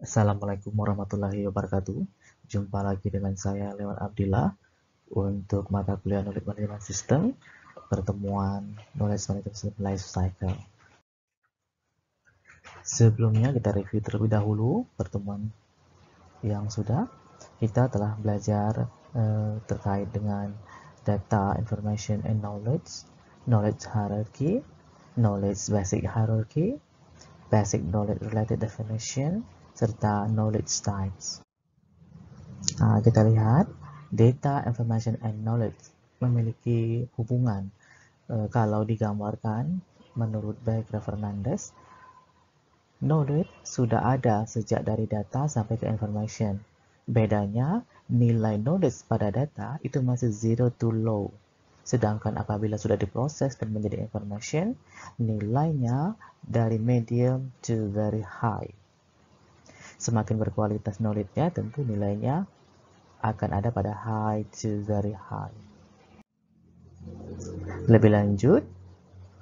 Assalamualaikum warahmatullahi wabarakatuh. Jumpa lagi dengan saya Lewan Abdillah untuk mata kuliah Knowledge Management System, pertemuan Knowledge Management System Life Cycle. Sebelumnya kita review terlebih dahulu pertemuan yang sudah. Kita telah belajar terkait dengan data, information, and knowledge, knowledge hierarchy, knowledge basic hierarchy, basic knowledge related definition, serta knowledge types. Kita lihat data, information, and knowledge memiliki hubungan. Kalau digambarkan menurut Baker Fernandez, knowledge sudah ada sejak dari data sampai ke information. Bedanya, nilai knowledge pada data itu masih zero to low. Sedangkan apabila sudah diproses dan menjadi information, nilainya dari medium to very high. Semakin berkualitas knowledge-nya, tentu nilainya akan ada pada high to very high. Lebih lanjut,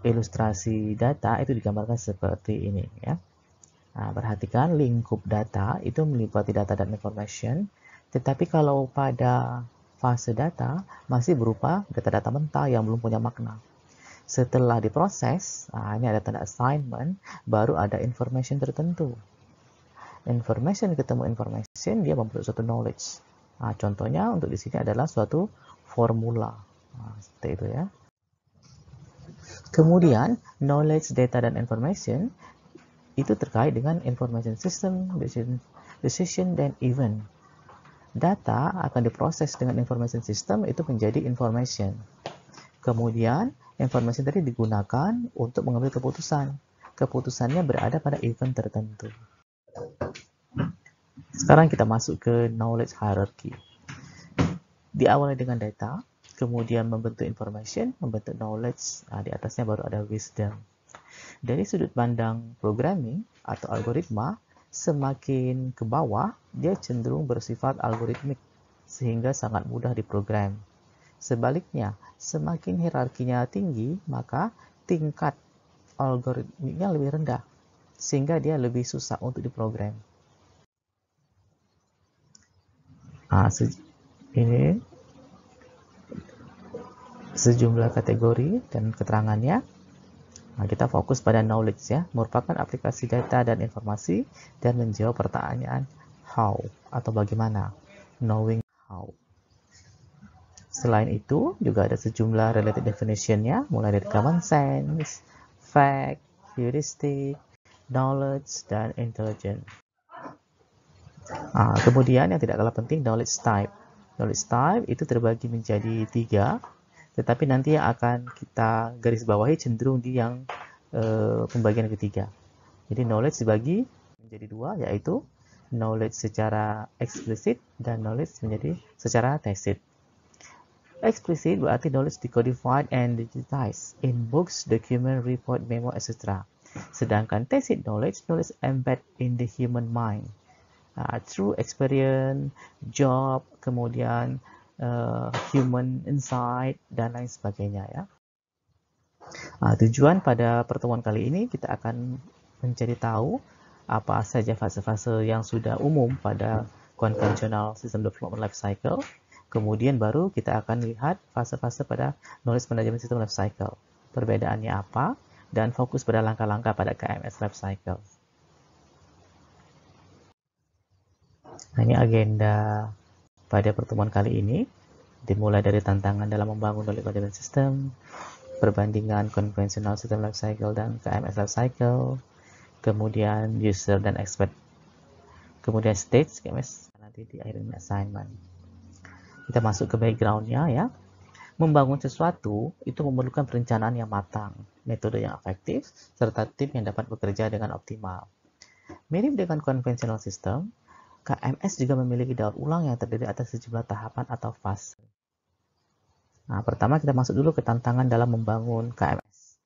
ilustrasi data itu digambarkan seperti ini ya. Perhatikan lingkup data itu meliputi data dan information, tetapi kalau pada fase data masih berupa data-data mentah yang belum punya makna. Setelah diproses, ini ada tanda assignment, baru ada information tertentu. Information ketemu information, dia membentuk suatu knowledge. Contohnya untuk di sini adalah suatu formula. Seperti itu ya. Kemudian, knowledge, data, dan information itu terkait dengan information system, decision, dan event. Data akan diproses dengan information system, itu menjadi information. Kemudian, information tadi digunakan untuk mengambil keputusan. Keputusannya berada pada event tertentu. Sekarang kita masuk ke knowledge hierarchy. Diawali dengan data, kemudian membentuk information, membentuk knowledge, di atasnya baru ada wisdom. Dari sudut pandang programming atau algoritma, semakin ke bawah, dia cenderung bersifat algoritmik, sehingga sangat mudah diprogram. Sebaliknya, semakin hierarkinya tinggi, maka tingkat algoritmiknya lebih rendah, sehingga dia lebih susah untuk diprogram. Ini sejumlah kategori dan keterangannya. Kita fokus pada knowledge ya, merupakan aplikasi data dan informasi dan menjawab pertanyaan how atau bagaimana, knowing how. Selain itu, juga ada sejumlah related definition-nya, mulai dari common sense, fact, heuristic, knowledge, dan intelligence. Kemudian yang tidak kalah penting, knowledge type. Knowledge type itu terbagi menjadi 3, tetapi nanti yang akan kita garis bawahi cenderung di yang pembagian ketiga. Jadi knowledge dibagi menjadi 2, yaitu knowledge secara eksplisit dan knowledge menjadi secara tacit. Explicit berarti knowledge decodified and digitized in books, document, report, memo, etc. Sedangkan tacit knowledge embed in the human mind. Through experience, job, kemudian human insight, dan lain sebagainya ya. Tujuan pada pertemuan kali ini kita akan mencari tahu apa saja fase-fase yang sudah umum pada konvensional system development life cycle. Kemudian baru kita akan lihat fase-fase pada knowledge management system life cycle. Perbedaannya apa dan fokus pada langkah-langkah pada KMS life cycle. Ini agenda pada pertemuan kali ini, dimulai dari tantangan dalam membangun knowledge management system, perbandingan konvensional system life cycle dan KMS life cycle, kemudian user dan expert, kemudian stage KMS, nanti di akhir assignment. Kita masuk ke background-nya ya. Membangun sesuatu itu memerlukan perencanaan yang matang, metode yang efektif, serta tim yang dapat bekerja dengan optimal. Mirip dengan konvensional system, KMS juga memiliki daur ulang yang terdiri atas sejumlah tahapan atau fase. Pertama kita masuk dulu ke tantangan dalam membangun KMS.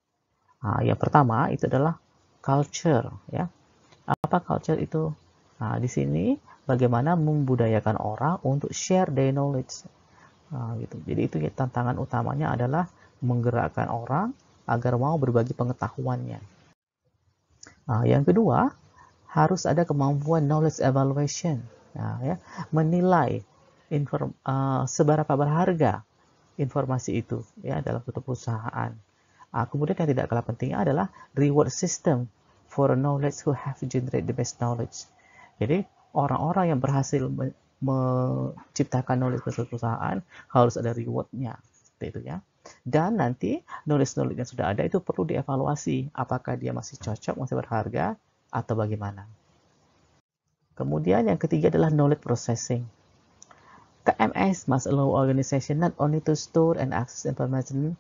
Yang pertama itu adalah culture ya. Apa culture itu? Di sini bagaimana membudayakan orang untuk share their knowledge. Gitu. Jadi itu tantangan utamanya adalah menggerakkan orang agar mau berbagi pengetahuannya. Yang kedua, harus ada kemampuan knowledge evaluation, nah, ya, menilai seberapa berharga informasi itu ya dalam suatu perusahaan. Kemudian yang tidak kalah pentingnya adalah reward system for knowledge who have generate the best knowledge. Jadi orang-orang yang berhasil menciptakan knowledge pada suatu perusahaan harus ada rewardnya, seperti itu ya. Dan nanti knowledge yang sudah ada itu perlu dievaluasi apakah dia masih cocok, masih berharga atau bagaimana. Kemudian yang ketiga adalah knowledge processing. KMS must allow organization not only to store and access information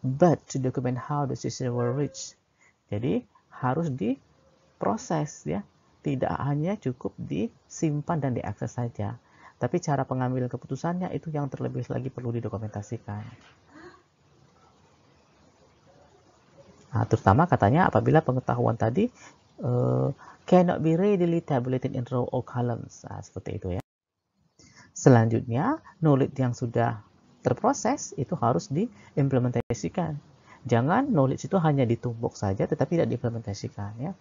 but to document how decisions were reached. Jadi harus diproses ya, tidak hanya cukup disimpan dan diakses saja, tapi cara pengambilan keputusannya itu yang terlebih lagi perlu didokumentasikan. Nah, terutama katanya apabila pengetahuan tadi cannot be readily tabulated in row or columns, seperti itu ya. Selanjutnya, knowledge yang sudah terproses itu harus diimplementasikan. Jangan knowledge itu hanya ditumbuk saja tetapi tidak diimplementasikan ya.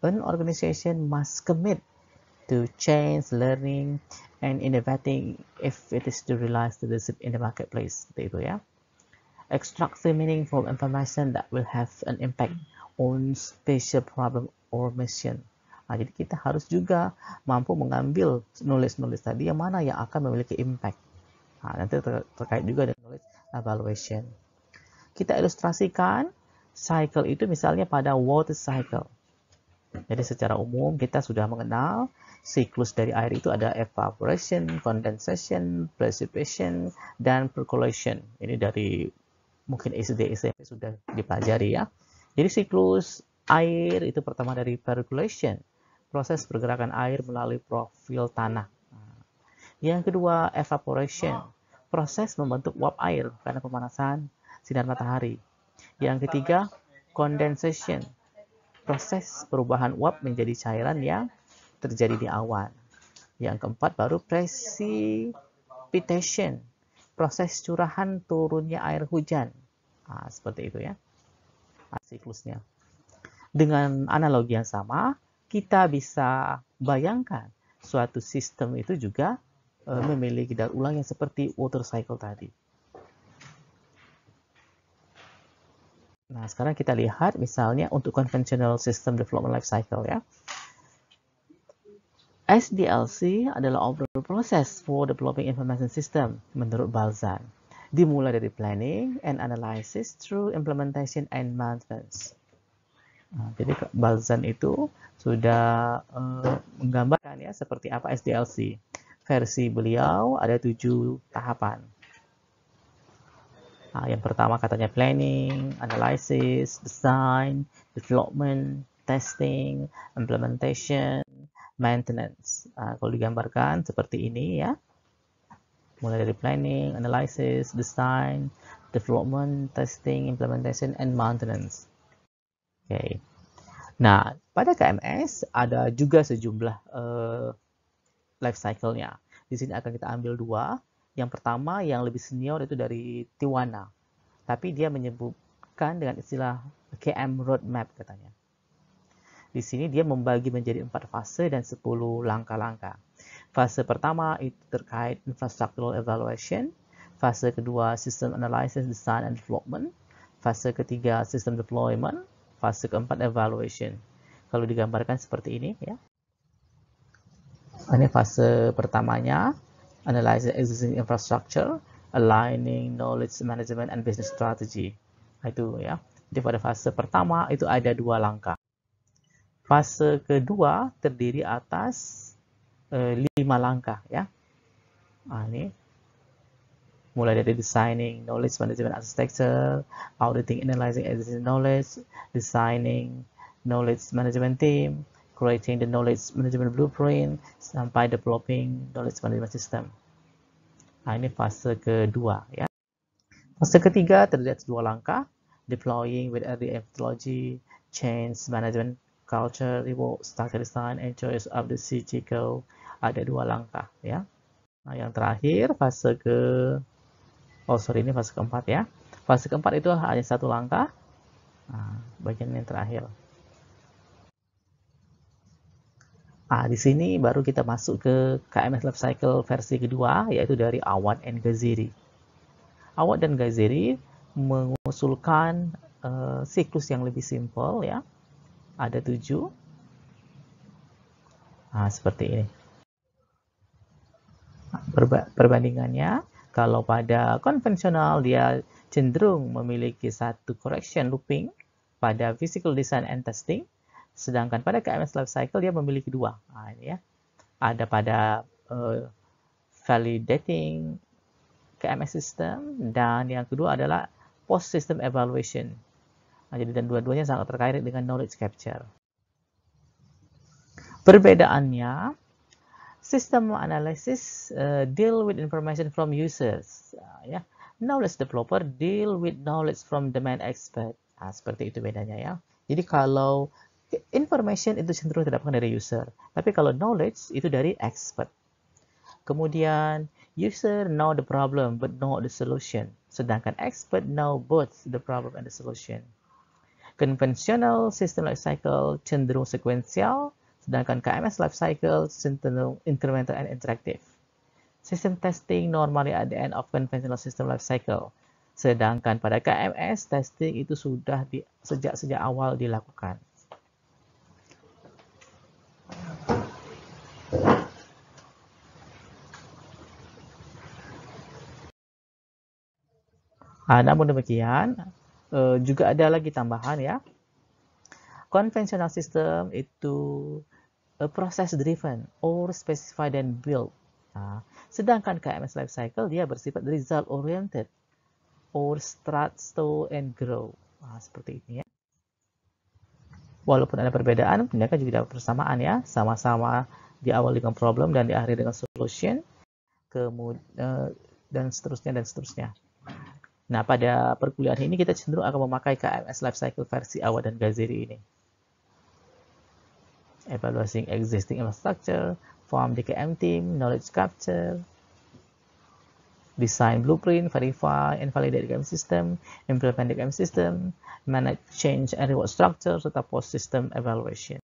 An organization must commit to change, learning, and innovating if it is to realize the receipt in the marketplace. Seperti itu ya. Extract the meaningful information that will have an impact on special problem or mission. Nah, jadi kita harus juga mampu mengambil knowledge tadi yang mana yang akan memiliki impact. Nah, nanti terkait juga dengan knowledge evaluation. Kita ilustrasikan cycle itu misalnya pada water cycle. Jadi secara umum kita sudah mengenal siklus dari air itu ada evaporation, condensation, precipitation, dan percolation. Ini dari mungkin SD, SMP sudah dipelajari ya. Jadi siklus air itu pertama dari percolation, proses pergerakan air melalui profil tanah. Yang kedua, evaporation, proses membentuk uap air karena pemanasan sinar matahari. Yang ketiga, condensation, proses perubahan uap menjadi cairan yang terjadi di awan. Yang keempat baru precipitation, proses curahan turunnya air hujan. Seperti itu ya, siklusnya. Dengan analogi yang sama, kita bisa bayangkan suatu sistem itu juga memiliki daur ulang yang seperti water cycle tadi. Nah, sekarang kita lihat misalnya untuk conventional system development life cycle ya. SDLC adalah overall process for developing information system menurut Balzan. Dimulai dari planning and analysis through implementation and maintenance. Nah, jadi Balzan itu sudah menggambarkan ya seperti apa SDLC. Versi beliau ada 7 tahapan. Nah, yang pertama katanya planning, analysis, design, development, testing, implementation, maintenance. Kalau digambarkan seperti ini ya. Mulai dari planning, analysis, design, development, testing, implementation, and maintenance. Oke. Nah, pada KMS ada juga sejumlah life cycle-nya. Di sini akan kita ambil 2. Yang pertama yang lebih senior itu dari Tiwana. Tapi dia menyebutkan dengan istilah KM roadmap katanya. Di sini dia membagi menjadi 4 fase dan 10 langkah-langkah. Fase pertama itu terkait infrastructural evaluation. Fase kedua system analysis, design and development. Fase ketiga system deployment. Fase keempat evaluation. Kalau digambarkan seperti ini ya. Ini fase pertamanya, analyzing existing infrastructure, aligning knowledge management and business strategy. Itu ya. Jadi pada fase pertama itu ada 2 langkah. Fase kedua terdiri atas 5 langkah ya. Ini mulai dari designing knowledge management architecture, auditing analyzing existing knowledge, designing knowledge management team, creating the knowledge management blueprint, sampai developing knowledge management system. Ini fase kedua ya. Fase ketiga terdiri atas 2 langkah, deploying with early methodology, change management, culture, reward, structure design, and choice of the cycle. Ada 2 langkah ya. Nah, yang terakhir fase ini fase keempat ya. Fase keempat itu hanya 1 langkah. Nah, bagian yang terakhir. Di sini baru kita masuk ke KMS Lifecycle versi kedua, yaitu dari Awad and Ghaziri. Awad dan Ghaziri mengusulkan siklus yang lebih simpel, ya. Ada 7. Seperti ini. Perbandingannya, kalau pada konvensional dia cenderung memiliki satu correction looping pada physical design and testing, sedangkan pada KMS Lifecycle dia memiliki 2. Ini ya. Ada pada validating KMS system, dan yang kedua adalah post system evaluation. Jadi dan dua-duanya sangat terkait dengan knowledge capture. Perbedaannya, system analysis deal with information from users, ya. Knowledge developer deal with knowledge from domain expert. Seperti itu bedanya, ya. Jadi kalau information itu cenderung didapatkan dari user, tapi kalau knowledge itu dari expert. Kemudian user know the problem but not the solution, sedangkan expert know both the problem and the solution. Conventional system lifecycle cenderung sekuensial, sedangkan KMS lifecycle cenderung incremental and interactive. System testing normally at the end of conventional system lifecycle, sedangkan pada KMS testing itu sudah sejak awal dilakukan. Namun demikian, juga ada lagi tambahan, ya. Conventional system itu process driven or specified and built. Sedangkan KMS lifecycle dia bersifat result oriented or start, store, and grow. Seperti ini, ya. Walaupun ada perbedaan, mereka juga ada persamaan, ya. Sama-sama diawali dengan problem dan diakhiri dengan solution, dan seterusnya. Nah, pada perkuliahan ini kita cenderung akan memakai KMS Lifecycle versi Awad dan Ghaziri ini. Evaluating existing infrastructure, form DKM team, knowledge capture, design blueprint, verify and validate DKM system, implement DKM system, manage change and reward structure, serta post-system evaluation.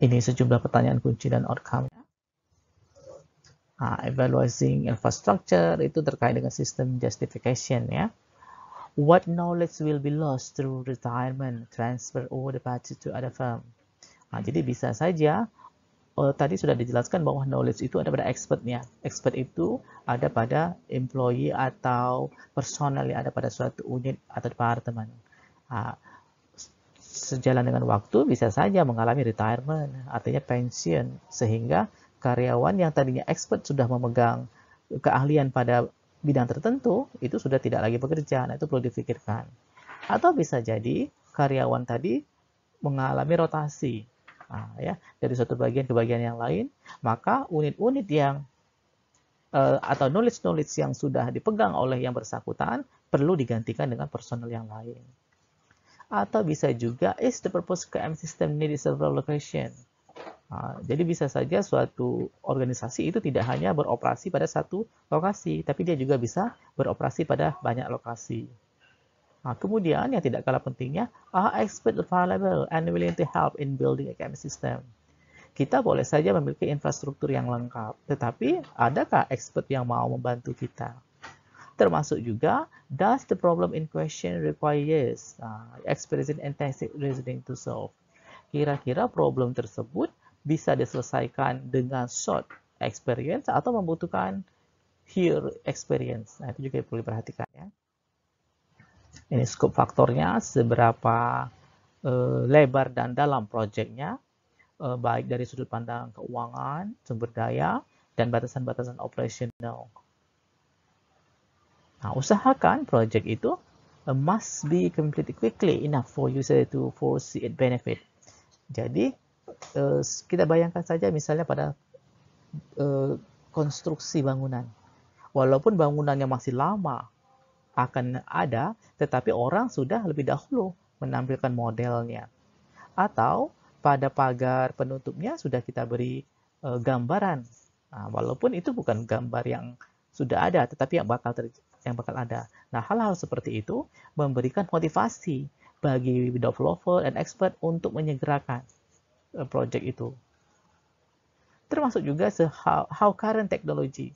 Ini sejumlah pertanyaan kunci dan outcome. Evaluating infrastructure itu terkait dengan system justification, ya. What knowledge will be lost through retirement, transfer, or departure to other firm. Jadi bisa saja, tadi sudah dijelaskan bahwa knowledge itu ada pada expertnya. Expert itu ada pada employee atau personal yang ada pada suatu unit atau departemen. Sejalan dengan waktu bisa saja mengalami retirement, artinya pensiun, sehingga karyawan yang tadinya expert sudah memegang keahlian pada bidang tertentu, itu sudah tidak lagi bekerja. Nah, itu perlu difikirkan. Atau bisa jadi karyawan tadi mengalami rotasi, ya, dari suatu bagian ke bagian yang lain, maka unit-unit yang atau knowledge yang sudah dipegang oleh yang bersangkutan perlu digantikan dengan personal yang lain. Atau bisa juga is the purpose KM system need several location. Jadi bisa saja suatu organisasi itu tidak hanya beroperasi pada satu lokasi, tapi dia juga bisa beroperasi pada banyak lokasi. Kemudian yang tidak kalah pentingnya, are expert available and willing to help in building a KM system. Kita boleh saja memiliki infrastruktur yang lengkap, tetapi adakah expert yang mau membantu kita? Termasuk juga, does the problem in question requires experience in intensive reasoning to solve? Kira-kira problem tersebut bisa diselesaikan dengan short experience atau membutuhkan here experience. Nah, itu juga perlu diperhatikan, ya. Ini scope faktornya, seberapa lebar dan dalam proyeknya, baik dari sudut pandang keuangan, sumber daya, dan batasan-batasan operasional. Nah, usahakan proyek itu must be completed quickly enough for user to foresee its benefit. Jadi, kita bayangkan saja misalnya pada konstruksi bangunan. Walaupun bangunannya masih lama akan ada, tetapi orang sudah lebih dahulu menampilkan modelnya. Atau pada pagar penutupnya sudah kita beri gambaran. Walaupun itu bukan gambar yang sudah ada, tetapi yang bakal ada. Nah, hal-hal seperti itu memberikan motivasi bagi developer dan expert untuk menyegerakan project itu. Termasuk juga how current technology,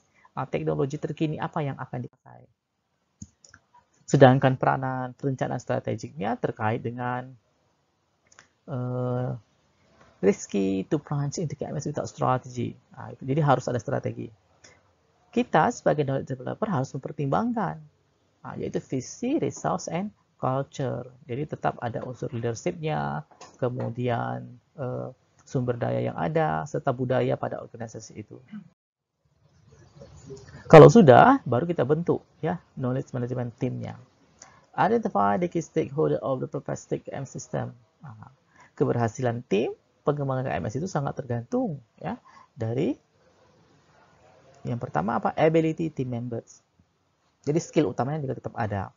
teknologi terkini apa yang akan dipakai. Sedangkan peranan perencanaan strategiknya terkait dengan risky to plunge into KMS without strategy. Jadi harus ada strategi. Kita sebagai knowledge developer harus mempertimbangkan, yaitu visi, resource, and culture. Jadi tetap ada unsur leadership-nya, kemudian sumber daya yang ada, serta budaya pada organisasi itu. Kalau sudah, baru kita bentuk ya knowledge management team-nya. Identify the key stakeholder of the proposed KMS system. Keberhasilan tim pengembangan KMS itu sangat tergantung ya dari yang pertama apa? Ability team members. Jadi skill utamanya juga tetap ada.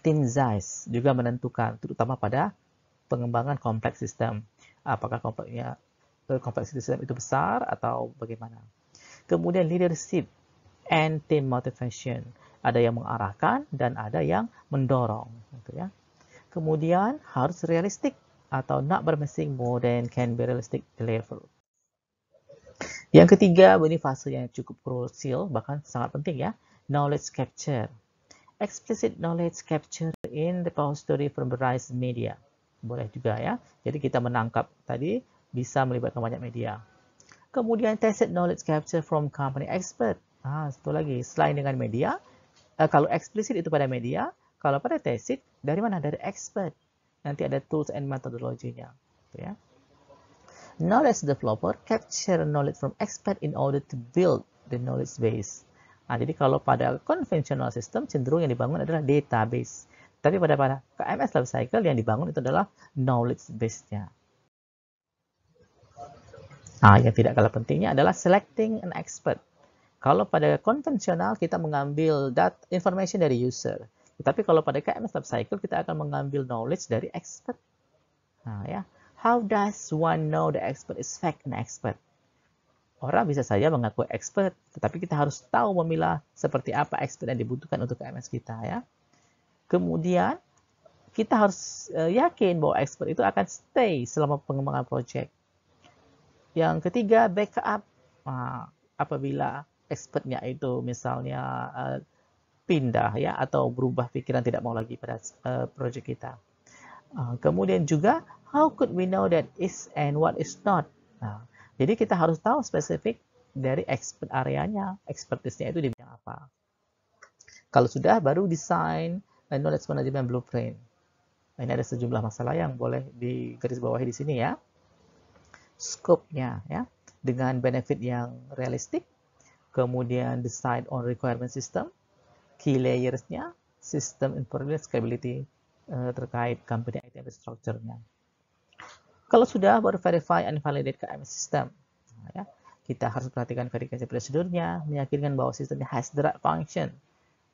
Team size juga menentukan, terutama pada pengembangan kompleks sistem. Apakah kompleks sistem itu besar atau bagaimana? Kemudian leadership and team motivation. Ada yang mengarahkan dan ada yang mendorong. Gitu ya. Kemudian harus realistik atau not promising more than can be realistic deliver. Yang ketiga, ini fase yang cukup krusial, bahkan sangat penting ya, knowledge capture. Explicit knowledge capture in repository from various media. Boleh juga ya. Jadi kita menangkap tadi bisa melibatkan banyak media. Kemudian tacit knowledge capture from company expert. Satu lagi, selain dengan media, kalau eksplisit itu pada media, kalau pada tacit dari mana? Dari expert. Nanti ada tools and methodology-nya. Ya. Knowledge developer capture knowledge from expert in order to build the knowledge base. Jadi kalau pada konvensional system cenderung yang dibangun adalah database. Tapi pada KMS Lifecycle yang dibangun itu adalah knowledge base-nya. Yang tidak kalah pentingnya adalah selecting an expert. Kalau pada konvensional kita mengambil information dari user. Tetapi kalau pada KMS Lifecycle kita akan mengambil knowledge dari expert. Ya. How does one know the expert is fact an expert? Orang bisa saja mengaku expert, tetapi kita harus tahu memilah seperti apa expert yang dibutuhkan untuk KMS kita ya. Kemudian kita harus yakin bahwa expert itu akan stay selama pengembangan project. Yang ketiga, backup. Apabila expertnya itu misalnya pindah ya atau berubah pikiran tidak mau lagi pada project kita. Kemudian juga, how could we know that is and what is not? Jadi kita harus tahu spesifik dari expert areanya, expertise-nya itu di bidang apa. Kalau sudah, baru desain knowledge management blueprint. Ini ada sejumlah masalah yang boleh digarisbawahi di sini ya. Scope-nya ya, dengan benefit yang realistik, kemudian decide on requirement system, key layers-nya, system information scalability terkait company IT infrastructure-nya. Kalau sudah, baru verify and validate KMS system. Ya, kita harus perhatikan verifikasi prosedurnya, meyakinkan bahwa sistemnya has the right function.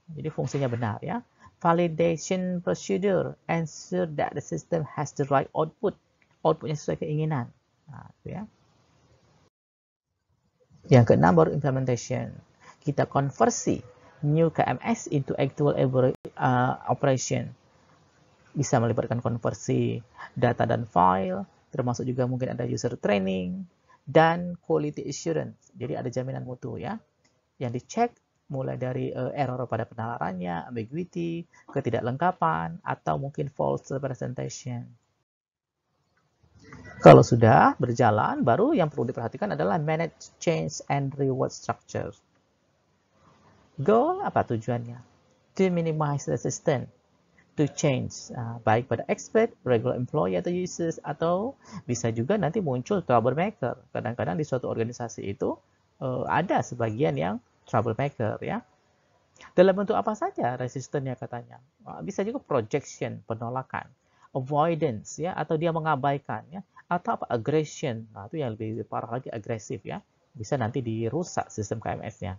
Jadi fungsinya benar ya. Validation procedure, ensure that the system has the right output. Outputnya sesuai keinginan. Itu ya. Yang keenam baru implementation. Kita konversi new KMS into actual operation. Bisa melibatkan konversi data dan file, termasuk juga mungkin ada user training dan quality assurance. Jadi ada jaminan mutu ya. Yang dicek mulai dari error pada penalarannya, ambiguity, ketidaklengkapan, atau mungkin false representation. Kalau sudah berjalan, baru yang perlu diperhatikan adalah manage change and reward structure. Goal apa tujuannya? To minimize resistance to change, baik pada expert, regular employee atau users, atau bisa juga nanti muncul troublemaker. Kadang-kadang di suatu organisasi itu ada sebagian yang troublemaker ya. Dalam bentuk apa saja resistennya katanya? Bisa juga projection, penolakan, avoidance ya, atau dia mengabaikan ya, atau apa aggression. Itu yang lebih parah lagi, agresif ya. Bisa nanti dirusak sistem KMS-nya.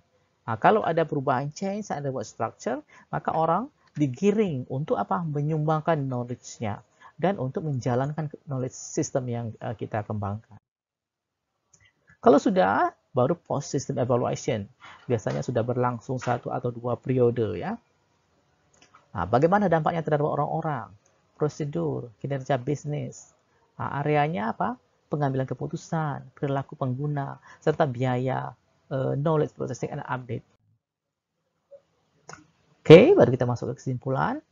Kalau ada perubahan change and reward structure, maka orang digiring untuk apa? Menyumbangkan knowledge-nya dan untuk menjalankan knowledge system yang kita kembangkan. Kalau sudah, baru post system evaluation. Biasanya sudah berlangsung 1 atau 2 periode ya. Bagaimana dampaknya terhadap orang-orang? prosedur, kinerja bisnis. Nah, areanya apa? Pengambilan keputusan, perilaku pengguna, serta biaya, knowledge processing and update. Oke, baru kita masuk ke kesimpulan.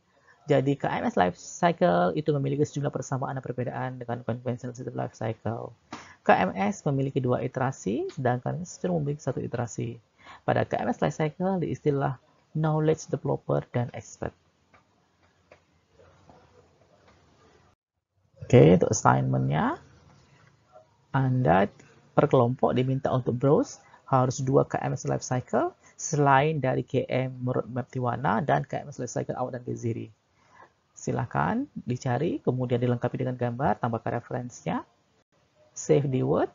Jadi KMS Life Cycle itu memiliki sejumlah persamaan dan perbedaan dengan Conventional System Life Cycle. KMS memiliki 2 iterasi, sedangkan cenderung memiliki 1 iterasi. Pada KMS Life Cycle diistilah Knowledge Developer dan Expert. Oke, untuk assignment-nya, Anda per kelompok diminta untuk browse harus 2 KMS Life Cycle selain dari KM Roadmap Tiwana dan KMS Life Cycle Awak dan Geziri. Silakan dicari, kemudian dilengkapi dengan gambar, tambahkan referensinya, save di Word,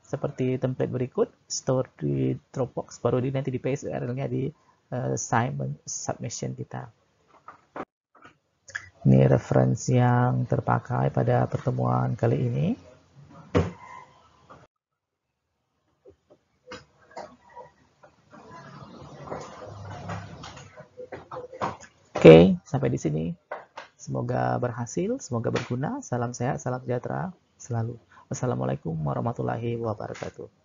seperti template berikut, store di Dropbox, baru nanti di paste URL-nya di assignment submission kita. Ini referensi yang terpakai pada pertemuan kali ini. Oke, sampai di sini. Semoga berhasil, semoga berguna. Salam sehat, salam sejahtera selalu. Wassalamualaikum warahmatullahi wabarakatuh.